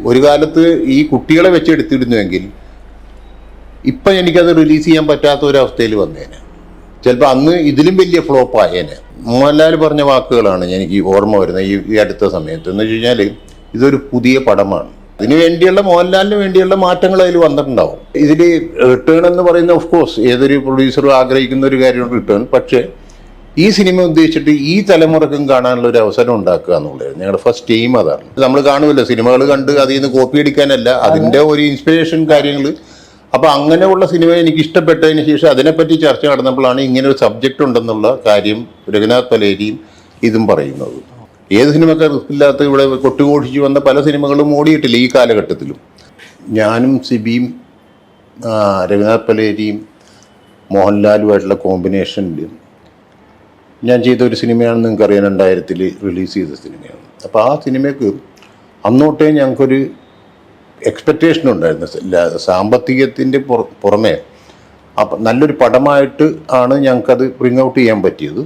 ഒരു കാലത്ത് ഈ കുട്ടികളെ വെച്ചെടുത്തിരുന്നുവെങ്കിൽ ഇപ്പം എനിക്കത് റിലീസ് ചെയ്യാൻ പറ്റാത്ത ഒരവസ്ഥയിൽ വന്നേനെ. ചിലപ്പോൾ അന്ന് ഇതിലും വലിയ ഫ്ലോപ്പ് ആയേനെ. മോഹൻലാൽ പറഞ്ഞ വാക്കുകളാണ് എനിക്ക് ഓർമ്മ വരുന്നത് ഈ അടുത്ത സമയത്ത്. എന്ന് വെച്ച് കഴിഞ്ഞാൽ ഇതൊരു പുതിയ പടമാണ്, അതിനു വേണ്ടിയുള്ള മോഹൻലാലിന് വേണ്ടിയുള്ള മാറ്റങ്ങൾ അതിൽ വന്നിട്ടുണ്ടാവും. ഇതിൽ റിട്ടേൺ എന്ന് പറയുന്ന ഓഫ് കോഴ്സ് ഏതൊരു പ്രൊഡ്യൂസറും ആഗ്രഹിക്കുന്ന ഒരു കാര്യമാണ് റിട്ടേൺ. പക്ഷേ ഈ സിനിമ ഉദ്ദേശിച്ചിട്ട് ഈ തലമുറക്കും കാണാനുള്ള ഒരു അവസരം ഉണ്ടാക്കുക എന്നുള്ളത് ഞങ്ങളുടെ ഫസ്റ്റ് എയിം അതാണ്. നമ്മൾ കാണുമല്ലോ, സിനിമകൾ കണ്ട് അതിൽ നിന്ന് കോപ്പി അടിക്കാനല്ല, അതിൻ്റെ ഒരു ഇൻസ്പിറേഷൻ കാര്യങ്ങൾ. അപ്പോൾ അങ്ങനെയുള്ള സിനിമ എനിക്ക് ഇഷ്ടപ്പെട്ടതിന് ശേഷം അതിനെപ്പറ്റി ചർച്ച നടന്നപ്പോഴാണ് ഇങ്ങനെ ഒരു സബ്ജക്റ്റ് ഉണ്ടെന്നുള്ള കാര്യം രഘുനാഥ് പലേരിയും ഇതും പറയുന്നത്. ഏത് സിനിമക്കാർ റിസ്ക്കില്ലാത്ത ഇവിടെ കൊട്ടുഘോഷിച്ച് വന്ന പല സിനിമകളും ഓടിയിട്ടില്ല ഈ കാലഘട്ടത്തിലും. ഞാനും സിബിയും രഘുനാഥ് പലേരിയും മോഹൻലാലുമായിട്ടുള്ള കോമ്പിനേഷനിൽ ഞാൻ ചെയ്ത ഒരു സിനിമയാണ്, നിങ്ങൾക്കറിയാം, 2000 റിലീസ് ചെയ്ത സിനിമയാണ്. അപ്പോൾ ആ സിനിമയ്ക്ക് അന്നോട്ടേ ഞങ്ങൾക്കൊരു എക്സ്പെക്റ്റേഷൻ ഉണ്ടായിരുന്നു. സാമ്പത്തികത്തിൻ്റെ പുറമെ അപ്പം നല്ലൊരു പടമായിട്ട് ആണ് ഞങ്ങൾക്കത് ബ്രിങ് ഔട്ട് ചെയ്യാൻ പറ്റിയത്.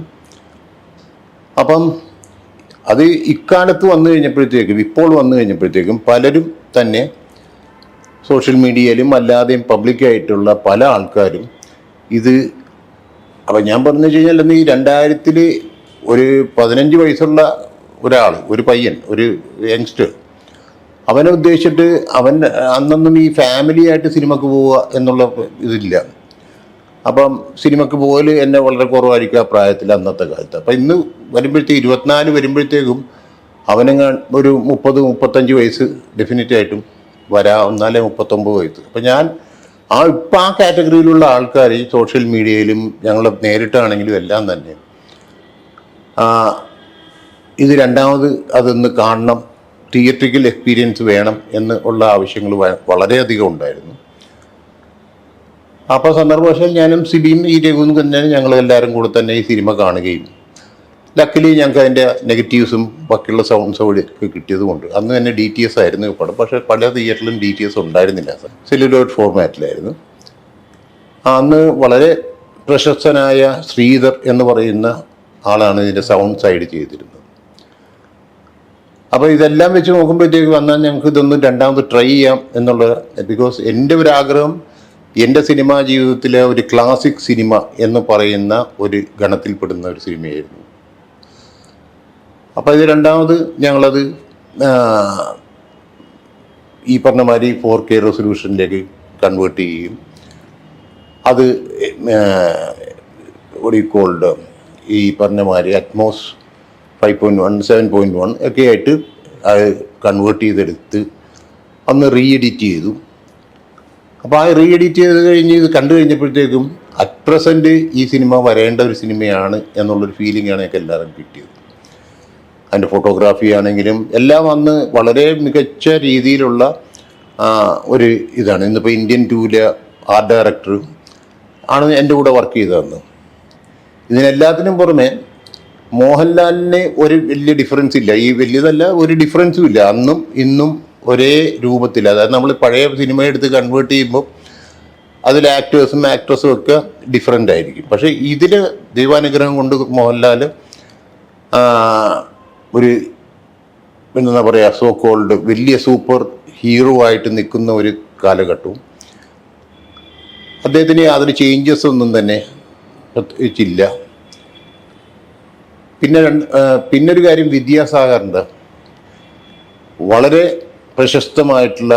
അപ്പം അത് ഇക്കാലത്ത് വന്നു കഴിഞ്ഞപ്പോഴത്തേക്കും, ഇപ്പോൾ വന്നു കഴിഞ്ഞപ്പോഴത്തേക്കും പലരും തന്നെ സോഷ്യൽ മീഡിയയിലും അല്ലാതെയും പബ്ലിക്കായിട്ടുള്ള പല ആൾക്കാരും ഇത്, അപ്പം ഞാൻ പറഞ്ഞു കഴിഞ്ഞാൽ ഈ 2000 ഒരു 15 വയസ്സുള്ള ഒരാൾ, ഒരു പയ്യൻ, ഒരു യങ്സ്റ്റർ, അവനെ ഉദ്ദേശിച്ചിട്ട് അവൻ അന്നൊന്നും ഈ ഫാമിലി ആയിട്ട് സിനിമക്ക് പോവുക എന്നുള്ള ഇതില്ല. അപ്പം സിനിമക്ക് പോകൽ എന്നെ വളരെ കുറവായിരിക്കും ആ പ്രായത്തിൽ അന്നത്തെ കാലത്ത്. അപ്പം ഇന്ന് വരുമ്പോഴത്തേക്ക് 24 വരുമ്പോഴത്തേക്കും അവനെങ്ങ ഒരു 30-35 വയസ്സ് ഡെഫിനറ്റായിട്ടും വരാം, എന്നാലേ 39 വയസ്സ്. അപ്പം ഞാൻ ഇപ്പം ആ കാറ്റഗറിയിലുള്ള ആൾക്കാർ ഈ സോഷ്യൽ മീഡിയയിലും ഞങ്ങൾ നേരിട്ടാണെങ്കിലും എല്ലാം തന്നെ ഇത് രണ്ടാമത് അതൊന്ന് കാണണം, തിയേറ്ററിക്കൽ എക്സ്പീരിയൻസ് വേണം എന്ന് ഉള്ള ആവശ്യങ്ങൾ വളരെയധികം ഉണ്ടായിരുന്നു. അപ്പോൾ സന്ദർഭവശാൽ ഞാനും സിബിയും ഈ രഘുവും തന്നെ ഞങ്ങളെല്ലാവരും കൂടെ തന്നെ ഈ സിനിമ കാണുകയും ലക്കിലി ഞങ്ങൾക്ക് അതിൻ്റെ നെഗറ്റീവ്സും ബാക്കിയുള്ള സൗണ്ട്സും ഒക്കെ കിട്ടിയതുകൊണ്ട് അന്ന് തന്നെ DTS ആയിരുന്നു പടം. പക്ഷേ പല തിയേറ്ററിലും DTS ഉണ്ടായിരുന്നില്ല, സെല്ലുലോയിഡ് ഫോർമാറ്റിലായിരുന്നു. അന്ന് വളരെ പ്രശസ്തനായ ശ്രീധർ എന്ന് പറയുന്ന ആളാണ് ഇതിൻ്റെ സൗണ്ട് സൈഡ് ചെയ്തിരുന്നത്. അപ്പോൾ ഇതെല്ലാം വെച്ച് നോക്കുമ്പോഴത്തേക്ക് വന്നാൽ ഞങ്ങൾക്ക് ഇതൊന്ന് രണ്ടാമത് ട്രൈ ചെയ്യാം എന്നുള്ളത്. ബിക്കോസ് എൻ്റെ ഒരു ആഗ്രഹം എൻ്റെ സിനിമാ ജീവിതത്തിലെ ഒരു ക്ലാസിക് സിനിമ എന്ന് പറയുന്ന ഒരു ഗണത്തിൽപ്പെടുന്ന ഒരു സിനിമയായിരുന്നു. അപ്പോൾ ഇത് രണ്ടാമത് ഞങ്ങളത് ഈ പറഞ്ഞ മാതിരി 4K റെസൊല്യൂഷനിലേക്ക് കൺവേർട്ട് ചെയ്യുകയും അത് കോൾഡ് ഈ പറഞ്ഞ മാതിരി അറ്റ്മോസ് 5.1 7.1 ഒക്കെ ആയിട്ട് അത് കൺവേർട്ട് ചെയ്തെടുത്ത് അന്ന് എഡിറ്റ് ചെയ്തു. അപ്പോൾ ആ എഡിറ്റ് ചെയ്ത് കഴിഞ്ഞ് ഇത് കണ്ടു കഴിഞ്ഞപ്പോഴത്തേക്കും അറ്റ് പ്രസൻറ്റ് ഈ സിനിമ വരേണ്ട ഒരു സിനിമയാണ് എന്നുള്ളൊരു ഫീലിംഗാണ് എനിക്ക് എല്ലാവരും കിട്ടിയത്. അതിൻ്റെ ഫോട്ടോഗ്രാഫി ആണെങ്കിലും എല്ലാം അന്ന് വളരെ മികച്ച രീതിയിലുള്ള ഒരു ഇതാണ്. ഇന്നിപ്പോൾ ഇന്ത്യൻ 2-ലെ ആർട്ട് ഡയറക്ടർ ആണ് എൻ്റെ കൂടെ വർക്ക് ചെയ്തതെന്ന്. ഇതിനെല്ലാത്തിനും പുറമെ മോഹൻലാലിന് ഒരു വലിയ ഡിഫറൻസ് ഇല്ല, ഈ വലിയതല്ല, ഒരു ഡിഫറൻസും ഇല്ല. അന്നും ഇന്നും ഒരേ രൂപത്തിൽ, അതായത് നമ്മൾ പഴയ സിനിമ എടുത്ത് കൺവേർട്ട് ചെയ്യുമ്പോൾ അതിൽ ആക്ടേഴ്സും ആക്ട്രസും ഒക്കെ ഡിഫറൻ്റ് ആയിരിക്കും. പക്ഷേ ഇതിൽ ദൈവാനുഗ്രഹം കൊണ്ട് മോഹൻലാൽ ഒരു എന്താ പറയുക, സോ കോൾഡ് വലിയ സൂപ്പർ ഹീറോ ആയിട്ട് നിൽക്കുന്ന ഒരു കാലഘട്ടവും അദ്ദേഹത്തിന് യാതൊരു ചേഞ്ചസ് ഒന്നും തന്നെ പ്രത്യേകിച്ചില്ല. പിന്നൊരു കാര്യം, വിദ്യാസാഗറിൻ്റെ വളരെ പ്രശസ്തമായിട്ടുള്ള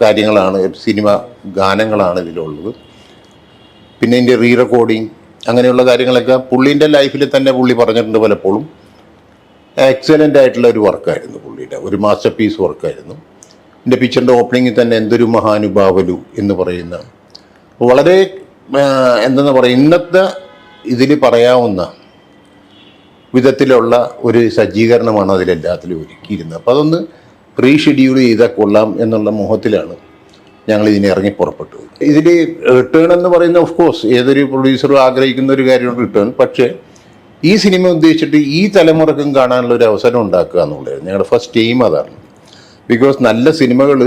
കാര്യങ്ങളാണ്, സിനിമ ഗാനങ്ങളാണ് ഇതിലുള്ളത്. പിന്നെ ഇതിൻ്റെ റീ റെക്കോർഡിങ് അങ്ങനെയുള്ള കാര്യങ്ങളൊക്കെ പുള്ളീൻ്റെ ലൈഫിൽ തന്നെ പുള്ളി പറഞ്ഞിട്ടുണ്ട് പലപ്പോഴും. എക്സലൻ്റ് ആയിട്ടുള്ള ഒരു വർക്കായിരുന്നു പുള്ളിയുടെ, ഒരു മാസ്റ്റർ പീസ് വർക്കായിരുന്നു. എൻ്റെ പിക്ചറിൻ്റെ ഓപ്പണിങ്ങിൽ തന്നെ എന്തൊരു മഹാനുഭാവലു എന്ന് പറയുന്ന വളരെ എന്തെന്ന് പറയുക, ഇന്നത്തെ ഇതിൽ പറയാവുന്ന വിധത്തിലുള്ള ഒരു സജ്ജീകരണമാണ് അതിലെല്ലാത്തിലും ഒരുക്കിയിരുന്നത്. അപ്പോൾ അതൊന്ന് റീഷെഡ്യൂൾ ചെയ്താൽ കൊള്ളാം എന്നുള്ള മോഹത്തിലാണ് ഞങ്ങൾ ഇതിനെ ഇറങ്ങി പുറപ്പെട്ടത്. ഇതിൽ റിട്ടേൺ എന്ന് പറയുന്ന ഓഫ് കോഴ്സ് ഏതൊരു പ്രൊഡ്യൂസറും ആഗ്രഹിക്കുന്ന ഒരു കാര്യമാണ് റിട്ടേൺ. പക്ഷേ ഈ സിനിമ ഉദ്ദേശിച്ചിട്ട് ഈ തലമുറക്കും കാണാനുള്ള ഒരു അവസരം ഉണ്ടാക്കുക എന്നുള്ളത് ഞങ്ങളുടെ ഫസ്റ്റ് എയിം അതാണ്. ബിക്കോസ് നല്ല സിനിമകൾ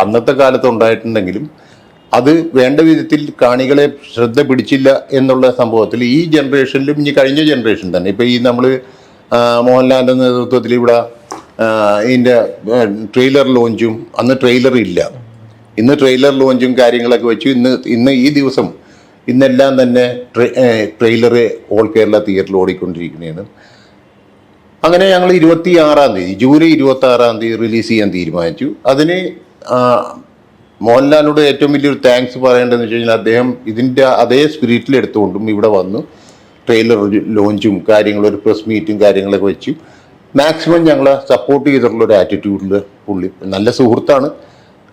അന്നത്തെ കാലത്ത് ഉണ്ടായിട്ടുണ്ടെങ്കിലും അത് വേണ്ട വിധത്തിൽ കാണികളെ ശ്രദ്ധ പിടിച്ചില്ല എന്നുള്ള സംഭവത്തിൽ ഈ ജനറേഷനിലും ഇനി കഴിഞ്ഞ ജനറേഷൻ തന്നെ, ഇപ്പോൾ ഈ നമ്മൾ മോഹൻലാലിൻ്റെ നേതൃത്വത്തിൽ ഇവിടെ ഇതിൻ്റെ ട്രെയിലർ ലോഞ്ചും, അന്ന് ട്രെയിലർ ഇല്ല, ഇന്ന് ട്രെയിലർ ലോഞ്ചും കാര്യങ്ങളൊക്കെ വെച്ചു. ഇന്ന് ഈ ദിവസം ഇന്നെല്ലാം തന്നെ ട്രെയിലർ ഓൾ കേരള തിയേറ്ററിൽ ഓടിക്കൊണ്ടിരിക്കുന്നതാണ്. അങ്ങനെ ഞങ്ങൾ 26-ാം തീയതി, ജൂലൈ 26-ാം തീയതി റിലീസ് ചെയ്യാൻ തീരുമാനിച്ചു. അതിന് മോഹൻലാലിനോട് ഏറ്റവും വലിയൊരു താങ്ക്സ് പറയേണ്ടതെന്ന് വെച്ച് കഴിഞ്ഞാൽ അദ്ദേഹം ഇതിൻ്റെ അതേ സ്പിരിറ്റിൽ എടുത്തുകൊണ്ടും ഇവിടെ വന്നു ട്രെയിലർ ലോഞ്ചും കാര്യങ്ങളും ഒരു പ്രസ് മീറ്റും കാര്യങ്ങളൊക്കെ വെച്ചു മാക്സിമം ഞങ്ങളെ സപ്പോർട്ട് ചെയ്തിട്ടുള്ള ഒരു ആറ്റിറ്റ്യൂഡിൽ പുള്ളി നല്ല സുഹൃത്താണ്.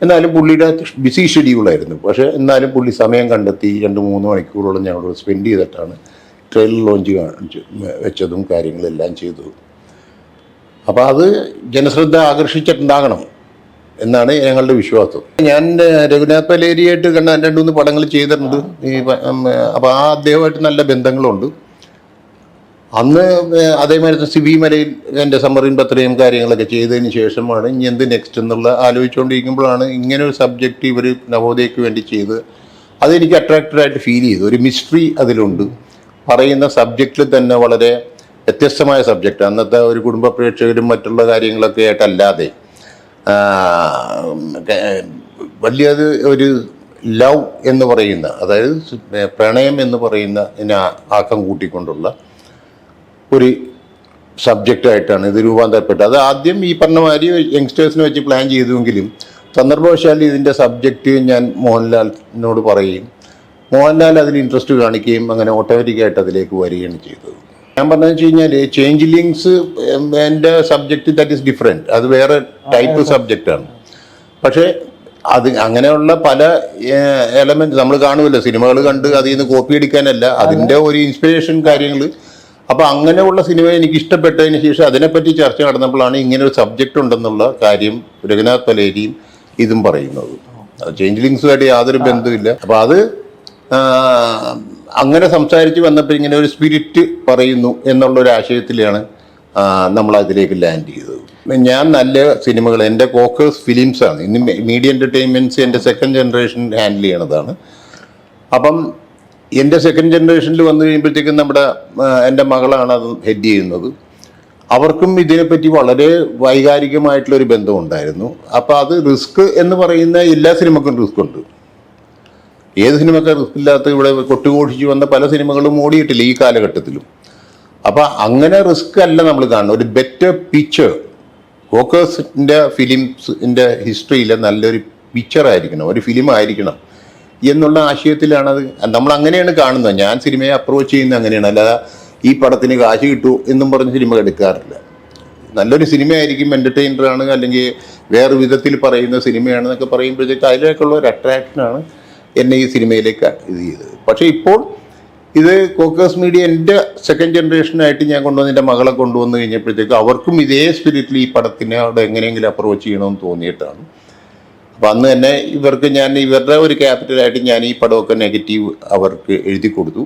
എന്നാലും പുള്ളിയുടെ ബിസി ഷെഡ്യൂളായിരുന്നു. പക്ഷേ എന്നാലും പുള്ളി സമയം കണ്ടെത്തി 2-3 മണിക്കൂറോളം ഞങ്ങളോട് സ്പെൻഡ് ചെയ്തിട്ടാണ് ട്രെയിലർ ലോഞ്ച് വെച്ചതും കാര്യങ്ങളെല്ലാം ചെയ്തതും. അപ്പോൾ അത് ജനശ്രദ്ധ ആകർഷിച്ചിട്ടുണ്ടാകണം എന്നാണ് ഞങ്ങളുടെ വിശ്വാസം. ഞാൻ രഘുനാഥ് പലേരിയായിട്ട് 2-3 പടങ്ങൾ ചെയ്തിട്ടുണ്ട്. അപ്പോൾ അദ്ദേഹമായിട്ട് നല്ല ബന്ധങ്ങളുണ്ട്. അന്ന് അതേമാതിരി സിബി മലയിൽ എൻ്റെ സമ്മറിൻ പത്രയും കാര്യങ്ങളൊക്കെ ചെയ്തതിന് ശേഷമാണ് ഇനി എന്ത് നെക്സ്റ്റ് എന്നുള്ള ആലോചിച്ചുകൊണ്ടിരിക്കുമ്പോഴാണ് ഇങ്ങനെ ഒരു സബ്ജക്റ്റ് ഇവർ നവോദയക്ക് വേണ്ടി ചെയ്ത് അതെനിക്ക് അട്രാക്റ്റഡായിട്ട് ഫീൽ ചെയ്തു. ഒരു മിസ്റ്ററി അതിലുണ്ട്. പറയുന്ന സബ്ജക്റ്റിൽ തന്നെ വളരെ വ്യത്യസ്തമായ സബ്ജക്റ്റ്. അന്നത്തെ ഒരു കുടുംബ പ്രേക്ഷകരും മറ്റുള്ള കാര്യങ്ങളൊക്കെ ആയിട്ടല്ലാതെ വലിയത് ഒരു ലവ് എന്ന് പറയുന്ന, അതായത് പ്രണയം എന്ന് പറയുന്ന ഇതിനെ ആക്കം കൂട്ടിക്കൊണ്ടുള്ള ഒരു സബ്ജക്റ്റായിട്ടാണ് ഇത് രൂപാന്തരപ്പെട്ടത്. അത് ആദ്യം ഈ പറഞ്ഞ മാതിരി യങ്സ്റ്റേഴ്സിനെ വെച്ച് പ്ലാൻ ചെയ്തുവെങ്കിലും സന്ദർഭവശാൽ ഇതിൻ്റെ സബ്ജക്റ്റ് ഞാൻ മോഹൻലാലിനോട് പറയുകയും മോഹൻലാൽ അതിൽ ഇൻട്രസ്റ്റ് കാണിക്കുകയും അങ്ങനെ ഓട്ടോമാറ്റിക്കായിട്ട് അതിലേക്ക് വരികയാണ് ചെയ്തത്. ഞാൻ പറഞ്ഞതെന്ന് വെച്ച് കഴിഞ്ഞാൽ ചേഞ്ചിലിങ്സ് എൻ്റെ സബ്ജക്റ്റ് ദാറ്റ് ഈസ് ഡിഫറെൻറ്റ്, അത് വേറെ ടൈപ്പ് സബ്ജക്റ്റാണ്. പക്ഷേ അത് അങ്ങനെയുള്ള പല എലമെൻറ്റ് നമ്മൾ കാണുമല്ലോ, സിനിമകൾ കണ്ട് അതിൽ നിന്ന് കോപ്പി അടിക്കാനല്ല, അതിൻ്റെ ഒരു ഇൻസ്പിറേഷൻ കാര്യങ്ങൾ. അപ്പോൾ അങ്ങനെയുള്ള സിനിമ എനിക്ക് ഇഷ്ടപ്പെട്ടതിന് ശേഷം അതിനെപ്പറ്റി ചർച്ച നടന്നപ്പോഴാണ് ഇങ്ങനെ ഒരു സബ്ജക്റ്റ് ഉണ്ടെന്നുള്ള കാര്യം രഘുനാഥ് പലേരിയും ഇതും പറയുന്നത്. ചേഞ്ചിലിങ്സുമായിട്ട് യാതൊരു ബന്ധവുമില്ല. അപ്പോൾ അത് അങ്ങനെ സംസാരിച്ച് വന്നപ്പോൾ ഇങ്ങനെ ഒരു സ്പിരിറ്റ് പറയുന്നു എന്നുള്ളൊരു ആശയത്തിലാണ് നമ്മളതിലേക്ക് ലാൻഡ് ചെയ്തത്. ഞാൻ നല്ല സിനിമകൾ, എൻ്റെ കോക്കേഴ്സ് ഫിലിംസാണ്, ഇന്ന് മീഡിയ എൻ്റർടൈൻമെൻറ്റ്സ് എൻ്റെ സെക്കൻഡ് ജനറേഷൻ ഹാൻഡിൽ ചെയ്യണതാണ്. അപ്പം എൻ്റെ സെക്കൻഡ് ജനറേഷനിൽ വന്നു കഴിയുമ്പോഴത്തേക്കും എൻ്റെ മകളാണ് അത് ഹെഡ് ചെയ്യുന്നത്. അവർക്കും ഇതിനെപ്പറ്റി വളരെ വൈകാരികമായിട്ടുള്ളൊരു ബന്ധമുണ്ടായിരുന്നു. അപ്പോൾ അത് റിസ്ക് എന്ന് പറയുന്ന എല്ലാ സിനിമക്കും റിസ്ക് ഉണ്ട്. ഏത് സിനിമക്ക് റിസ്ക് ഇല്ലാത്ത ഇവിടെ കൊട്ടുഘോഷിച്ച് വന്ന പല സിനിമകളും ഓടിയിട്ടില്ല ഈ കാലഘട്ടത്തിലും. അപ്പം അങ്ങനെ റിസ്ക് അല്ല നമ്മൾ കാണുന്നത്. ഒരു ബെറ്റർ പിക്ചർ, കോക്കേഴ്സിൻ്റെ ഫിലിംസിൻ്റെ ഹിസ്റ്ററിയിൽ നല്ലൊരു പിക്ചറായിരിക്കണം, ഒരു ഫിലിം ആയിരിക്കണം എന്നുള്ള ആശയത്തിലാണത്. നമ്മൾ അങ്ങനെയാണ് കാണുന്നത്. ഞാൻ സിനിമയെ അപ്രോച്ച് ചെയ്യുന്നത് അങ്ങനെയാണ്. അല്ലാതെ ഈ പടത്തിന് കാശ് കിട്ടൂ എന്നും പറഞ്ഞ് സിനിമ എടുക്കാറില്ല. നല്ലൊരു സിനിമയായിരിക്കും, എൻ്റർടൈനറാണ്, അല്ലെങ്കിൽ വേറെ വിധത്തിൽ പറയുന്ന സിനിമയാണെന്നൊക്കെ പറയുമ്പോഴത്തേക്ക് അതിലേക്കുള്ള ഒരു അട്രാക്ഷനാണ് എന്നെ ഈ സിനിമയിലേക്ക് ഇത് ചെയ്തത്. പക്ഷേ ഇപ്പോൾ ഇത് കോക്കേഴ്സ് മീഡിയ എൻ്റെ സെക്കൻഡ് ജനറേഷനായിട്ട് ഞാൻ കൊണ്ടുവന്ന് എൻ്റെ മകളെ കൊണ്ടുവന്ന് കഴിഞ്ഞപ്പോഴത്തേക്ക് അവർക്കും ഇതേ സ്പിരിറ്റിൽ ഈ പടത്തിനെ അവിടെ എങ്ങനെയെങ്കിലും അപ്രോച്ച് ചെയ്യണമെന്ന് തോന്നിയിട്ടാണ്. അപ്പം അന്ന് തന്നെ ഇവർക്ക് ഞാൻ ഇവരുടെ ഒരു ക്യാപിറ്റലായിട്ട് ഞാൻ ഈ പടമൊക്കെ നെഗറ്റീവ് അവർക്ക് എഴുതി കൊടുത്തു.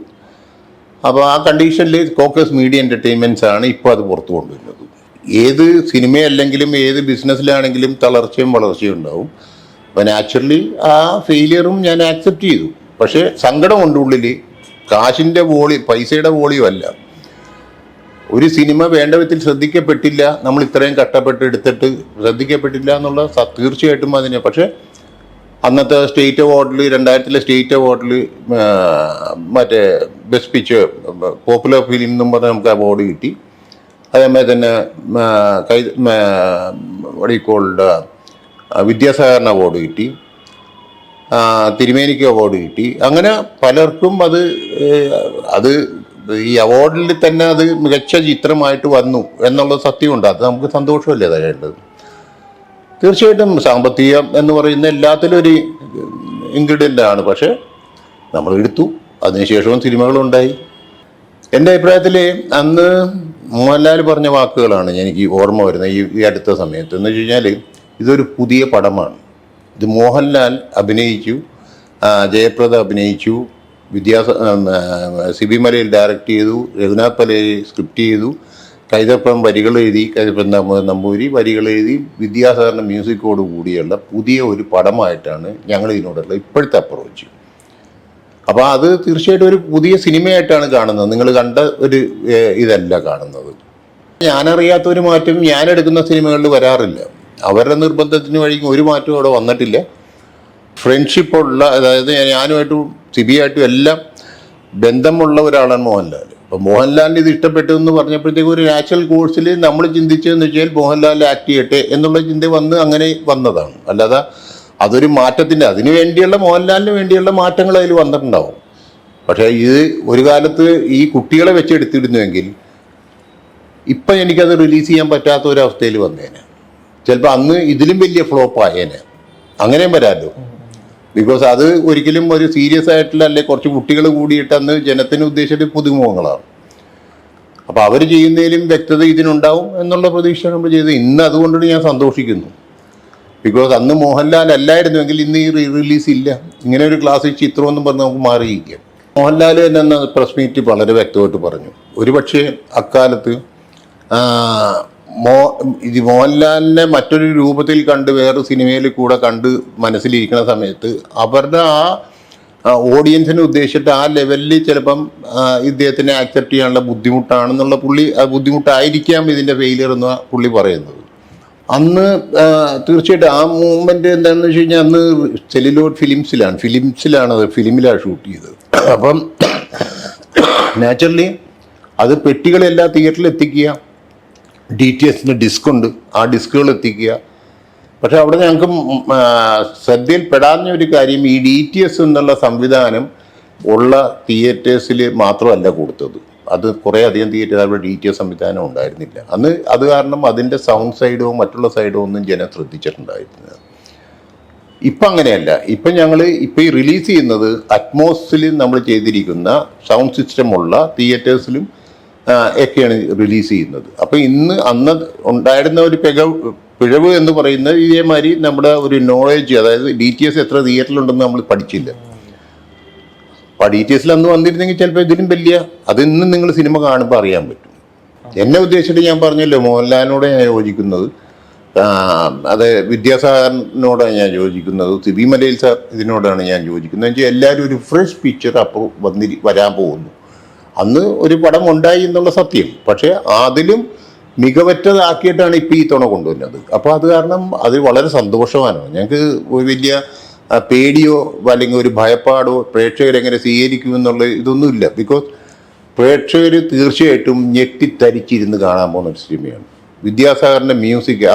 അപ്പോൾ ആ കണ്ടീഷനിൽ കോക്കേഴ്സ് മീഡിയ എൻ്റർടൈൻമെൻറ്റ്സ് ആണ് ഇപ്പോൾ അത് പുറത്തു കൊണ്ടുവരുന്നത്. ഏത് സിനിമയല്ലെങ്കിലും ഏത് ബിസിനസ്സിലാണെങ്കിലും തളർച്ചയും വളർച്ചയും ഉണ്ടാവും. അപ്പോൾ നാച്ചുറലി ആ ഫെയിലിയറും ഞാൻ ആക്സെപ്റ്റ് ചെയ്തു. പക്ഷേ സങ്കടമുണ്ട് ഉള്ളിൽ. കാശിൻ്റെ പൈസയുടെ വോളിയം അല്ല. ഒരു സിനിമ വേണ്ട വിധത്തിൽ ശ്രദ്ധിക്കപ്പെട്ടില്ല, നമ്മൾ ഇത്രയും കഷ്ടപ്പെട്ട് എടുത്തിട്ട് ശ്രദ്ധിക്കപ്പെട്ടില്ല എന്നുള്ള തീർച്ചയായിട്ടും അതിന്. പക്ഷേ അന്നത്തെ സ്റ്റേറ്റ് അവാർഡിൽ, 2000 സ്റ്റേറ്റ് അവാർഡിൽ മറ്റേ ബെസ്റ്റ് പിക്ചർ പോപ്പുലർ ഫിലിം എന്നും പറഞ്ഞ് നമുക്ക് അവാർഡ് കിട്ടി. അതേമാതിരി തന്നെ വടിക്കോളുടെ വിദ്യാസാഗറിന് അവാർഡ് കിട്ടി, തിരുമേനിക്ക് അവാർഡ് കിട്ടി. അങ്ങനെ പലർക്കും അത് ഈ അവാർഡിൽ തന്നെ അത് മികച്ച ചിത്രമായിട്ട് വന്നു എന്നുള്ളത് സത്യമുണ്ട്. അത് നമുക്ക് സന്തോഷമല്ലേ തരേണ്ടത്. തീർച്ചയായിട്ടും സാമ്പത്തികം എന്ന് പറയുന്ന എല്ലാത്തിലും ഒരു ഇൻഗ്രീഡിയൻ്റ് ആണ്. പക്ഷേ നമ്മൾ എടുത്തു. അതിനുശേഷവും സിനിമകളുണ്ടായി. എൻ്റെ അഭിപ്രായത്തിൽ അന്ന് മോഹൻലാൽ പറഞ്ഞ വാക്കുകളാണ് എനിക്ക് ഓർമ്മ വരുന്നത് ഈ അടുത്ത സമയത്ത്. എന്ന് വെച്ച് കഴിഞ്ഞാൽ ഇതൊരു പുതിയ പടമാണ്. ഇത് മോഹൻലാൽ അഭിനയിച്ചു, ജയപ്രദ അഭിനയിച്ചു, സിബി മലയിൽ ഡയറക്റ്റ് ചെയ്തു, രഘുനാഥ് പലേരി സ്ക്രിപ്റ്റ് ചെയ്തു, കൈതപ്രം വരികൾ എഴുതി, കൈതപ്രം നമ്പൂരി വരികൾ എഴുതി, വിദ്യാസാഗറിൻ്റെ മ്യൂസിക്കോട് കൂടിയുള്ള പുതിയ ഒരു പടമായിട്ടാണ് ഞങ്ങൾ ഇതിനോടുള്ള ഇപ്പോഴത്തെ അപ്രോച്ച്. അപ്പോൾ അത് തീർച്ചയായിട്ടും ഒരു പുതിയ സിനിമയായിട്ടാണ് കാണുന്നത്. നിങ്ങൾ കണ്ട ഒരു ഇതല്ല കാണുന്നത്. ഞാനറിയാത്ത ഒരു മാറ്റം ഞാൻ എടുക്കുന്ന സിനിമകളിൽ വരാറില്ല. അവരുടെ നിർബന്ധത്തിന് വഴി ഒരു മാറ്റവും അവിടെ വന്നിട്ടില്ല. ഫ്രണ്ട്ഷിപ്പുള്ള, അതായത് ഞാനുമായിട്ടും സിബിയായിട്ടും എല്ലാം ബന്ധമുള്ള ഒരാളാണ് മോഹൻലാൽ. അപ്പോൾ മോഹൻലാലിന് ഇത് ഇഷ്ടപ്പെട്ടു എന്ന് പറഞ്ഞപ്പോഴത്തേക്കും ഒരു നാച്ചുറൽ കോഴ്സിൽ നമ്മൾ ചിന്തിച്ചതെന്ന് വെച്ചാൽ മോഹൻലാൽ ആക്ട് ചെയ്യട്ടെ എന്നുള്ള ചിന്ത വന്ന് അങ്ങനെ വന്നതാണ്. അല്ലാതെ അതൊരു മാറ്റത്തിൻ്റെ അതിനു വേണ്ടിയുള്ള മോഹൻലാലിന് വേണ്ടിയുള്ള മാറ്റങ്ങൾ അതിൽ വന്നിട്ടുണ്ടാവും. പക്ഷേ ഇത് ഒരു കാലത്ത് ഈ കുട്ടികളെ വെച്ചെടുത്തിരുന്നുവെങ്കിൽ ഇപ്പം എനിക്കത് റിലീസ് ചെയ്യാൻ പറ്റാത്ത ഒരവസ്ഥയിൽ വന്നേനെ. ചിലപ്പോൾ അന്ന് ഇതിലും വലിയ ഫ്ലോപ്പ് ആയേനെ. അങ്ങനെയും വരാമല്ലോ. ബിക്കോസ് അത് ഒരിക്കലും ഒരു സീരിയസ് ആയിട്ടുള്ള, അല്ലെ കുറച്ച് കുട്ടികൾ കൂടിയിട്ട് അന്ന് ജനത്തിന് ഉദ്ദേശിച്ചിട്ട് പുതുമുഖങ്ങളാണ്. അപ്പോൾ അവർ ചെയ്യുന്നതിലും വ്യക്തത ഇതിനുണ്ടാവും എന്നുള്ള പ്രതീക്ഷ നമ്മൾ ചെയ്തത്. ഇന്ന് അതുകൊണ്ടാണ് ഞാൻ സന്തോഷിക്കുന്നു. ബിക്കോസ് അന്ന് മോഹൻലാൽ അല്ലായിരുന്നുവെങ്കിൽ ഇന്ന് ഈ റിലീസ് ഇല്ല. ഇങ്ങനെ ഒരു ക്ലാസിക് ചിത്രമെന്നും പറഞ്ഞ് നമുക്ക് മാറിയിരിക്കാം. മോഹൻലാൽ തന്നെ പ്രസ് മീറ്റ് വളരെ വ്യക്തമായിട്ട് പറഞ്ഞു. ഒരുപക്ഷെ അക്കാലത്ത് മോഹൻലാലിനെ മറ്റൊരു രൂപത്തിൽ കണ്ട് വേറെ സിനിമയിൽ കൂടെ കണ്ട് മനസ്സിലിരിക്കുന്ന സമയത്ത് അവരുടെ ആ ഓഡിയൻസിനെ ഉദ്ദേശിച്ചിട്ട് ആ ലെവലിൽ ചിലപ്പം ഇദ്ദേഹത്തിനെ ആക്സെപ്റ്റ് ചെയ്യാനുള്ള ബുദ്ധിമുട്ടാണെന്നുള്ള ബുദ്ധിമുട്ടായിരിക്കാം ഇതിൻ്റെ ഫെയിലിയർ എന്ന് പുള്ളി പറയുന്നത്. അന്ന് തീർച്ചയായിട്ടും ആ മൂവ്മെൻറ്റ് എന്താണെന്ന് വെച്ച് കഴിഞ്ഞാൽ അന്ന് സെല്ലുലോയിഡ് ഫിലിമിലാണ് ഷൂട്ട് ചെയ്തത്. അപ്പം നാച്ചുറലി അത് പെട്ടികളെല്ലാം തിയേറ്ററിൽ എത്തിക്കുക, DTSന് ഡിസ്ക് ഉണ്ട്, ആ ഡിസ്കുകൾ എത്തിക്കുക. പക്ഷെ അവിടെ ഞങ്ങൾക്ക് ശ്രദ്ധയിൽപ്പെടാവുന്ന ഒരു കാര്യം, ഈ DTS എന്നുള്ള സംവിധാനം ഉള്ള തിയേറ്റേഴ്സിൽ മാത്രമല്ല കൊടുത്തത്. അത് കുറേ അധികം തിയേറ്റർ അവിടെ DTS സംവിധാനം ഉണ്ടായിരുന്നില്ല അന്ന്. അത് കാരണം അതിൻ്റെ സൗണ്ട് സൈഡോ മറ്റുള്ള സൈഡോ ഒന്നും ജനം ശ്രദ്ധിച്ചിട്ടുണ്ടായിരുന്നില്ല. ഇപ്പം അങ്ങനെയല്ല. ഇപ്പം ഞങ്ങൾ ഇപ്പം ഈ റിലീസ് ചെയ്യുന്നത് അറ്റ്മോസിൽ നമ്മൾ ചെയ്തിരിക്കുന്ന സൗണ്ട് സിസ്റ്റം ഉള്ള തിയേറ്റേഴ്സിലും ഒക്കെയാണ് റിലീസ് ചെയ്യുന്നത്. അപ്പോൾ അന്ന് ഉണ്ടായിരുന്ന ഒരു പിഴവ് എന്ന് പറയുന്നത് ഇതേമാതിരി നമ്മുടെ ഒരു നോളേജ്, അതായത് DTS എത്ര തിയേറ്ററിലുണ്ടെന്ന് നമ്മൾ പഠിച്ചില്ല. അപ്പോൾ DTSൽ അന്ന് വന്നിരുന്നെങ്കിൽ ചിലപ്പോൾ ഇതിലും വലിയ, അത് ഇന്ന് നിങ്ങൾ സിനിമ കാണുമ്പോൾ അറിയാൻ പറ്റും. എന്നെ ഉദ്ദേശിച്ചിട്ട് ഞാൻ പറഞ്ഞല്ലോ, മോഹൻലാലിനോട് ഞാൻ യോജിക്കുന്നത്, അത് വിദ്യാസാഗറിനോടാണ് ഞാൻ യോജിക്കുന്നത്, സിബി മലയിൽ സാർ ഇതിനോടാണ് ഞാൻ യോജിക്കുന്നത്. എന്ന് വെച്ചാൽ എല്ലാവരും ഒരു ഫ്രഷ് പിക്ചർ അപ്പോൾ വരാൻ പോകുന്നു. അന്ന് ഒരു പടം ഉണ്ടായി എന്നുള്ള സത്യം, പക്ഷേ അതിലും മികവറ്റതാക്കിയിട്ടാണ് ഇപ്പോൾ ഈ തവണ കൊണ്ടുവരുന്നത്. അപ്പോൾ അത് കാരണം അത് വളരെ സന്തോഷവാനാണ്. ഞങ്ങൾക്ക് വലിയ പേടിയോ അല്ലെങ്കിൽ ഒരു ഭയപ്പാടോ പ്രേക്ഷകരെങ്ങനെ സ്വീകരിക്കുമെന്നുള്ള ഇതൊന്നുമില്ല. ബിക്കോസ് പ്രേക്ഷകർ തീർച്ചയായിട്ടും ഞെട്ടിത്തരിച്ചിരുന്ന് കാണാൻ പോകുന്ന ഒരു സിനിമയാണ്. വിദ്യാസാഗറിൻ്റെ മ്യൂസിക്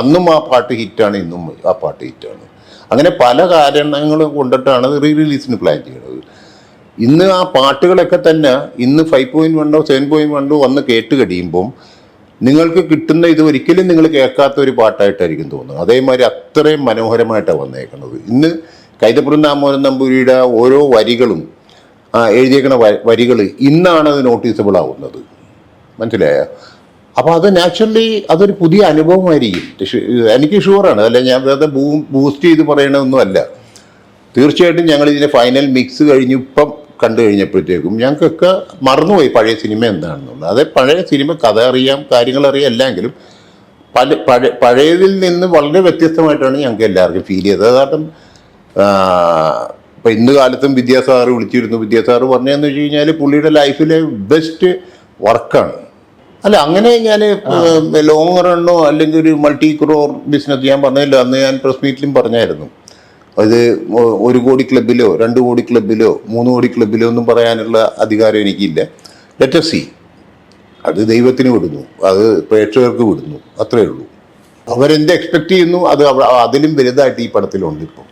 അന്നും ആ പാട്ട് ഹിറ്റാണ്, ഇന്നും ആ പാട്ട് ഹിറ്റാണ്. അങ്ങനെ പല കാരണങ്ങൾ കൊണ്ടിട്ടാണ് റിലീസിന് പ്ലാൻ ചെയ്യുന്നത്. ഇന്ന് ആ പാട്ടുകളൊക്കെ തന്നെ ഇന്ന് 5.1 7.1 വന്ന് കേട്ട് കഴിയുമ്പം നിങ്ങൾക്ക് കിട്ടുന്ന ഇത് ഒരിക്കലും നിങ്ങൾ കേൾക്കാത്ത ഒരു പാട്ടായിട്ടായിരിക്കും തോന്നുന്നത്. അതേമാതിരി അത്രയും മനോഹരമായിട്ടാണ് വന്നേക്കുന്നത്. ഇന്ന് കൈതപ്പുറം ദാമോദരൻ നമ്പൂരിയുടെ ഓരോ വരികളും എഴുതിയേക്കുന്ന വരികൾ ഇന്നാണ് അത് നോട്ടീസബിൾ ആവുന്നത്. മനസ്സിലായ? അപ്പോൾ അത് നാച്ചുറലി അതൊരു പുതിയ അനുഭവമായിരിക്കും. എനിക്ക് ഷുവറാണ്. അല്ല, ഞാൻ വെറുതെ ബൂസ്റ്റ് ചെയ്ത് പറയണതൊന്നുമല്ല. തീർച്ചയായിട്ടും ഞങ്ങൾ ഇതിൻ്റെ ഫൈനൽ മിക്സ് കഴിഞ്ഞ് ഇപ്പം കണ്ടു കഴിഞ്ഞപ്പോഴത്തേക്കും ഞങ്ങൾക്കൊക്കെ മറന്നുപോയി പഴയ സിനിമ എന്താണെന്നുള്ളത്. അതെ, പഴയ സിനിമ കഥ അറിയാം, കാര്യങ്ങളറിയാം, എല്ലാമെങ്കിലും പഴയതിൽ നിന്ന് വളരെ വ്യത്യസ്തമായിട്ടാണ് ഞങ്ങൾക്ക് എല്ലാവർക്കും ഫീൽ ചെയ്തത്. കാരണം ഇപ്പം ഇന്ന് കാലത്തും വിദ്യാസാഗർ വിളിച്ചിരുന്നു. വിദ്യാസാഗർ പറഞ്ഞതെന്ന് വെച്ച് കഴിഞ്ഞാൽ പുള്ളിയുടെ ലൈഫിലെ ബെസ്റ്റ് വർക്കാണ്. അല്ല, അങ്ങനെ ഞാൻ ലോങ് റണ്ണോ അല്ലെങ്കിൽ ഒരു മൾട്ടി ക്രോർ ബിസിനസ് ഞാൻ പറഞ്ഞില്ല. അന്ന് ഞാൻ പ്രസ് മീറ്റിലും പറഞ്ഞായിരുന്നു. അത് 1 കോടി ക്ലബിലോ 2 കോടി ക്ലബിലോ 3 കോടി ക്ലബിലോ ഒന്നും പറയാനുള്ള അധികാരം എനിക്കില്ല. Let us see. അത് ദൈവത്തിന് വിടുന്നു, അത് പ്രേക്ഷകർക്ക് വിടുന്നു, അത്രയേ ഉള്ളൂ. അവരെന്ത് എക്സ്പെക്റ്റ് ചെയ്യുന്നു അത് അതിലും വലുതായിട്ട് ഈ പടത്തിലുണ്ട് ഇപ്പോൾ.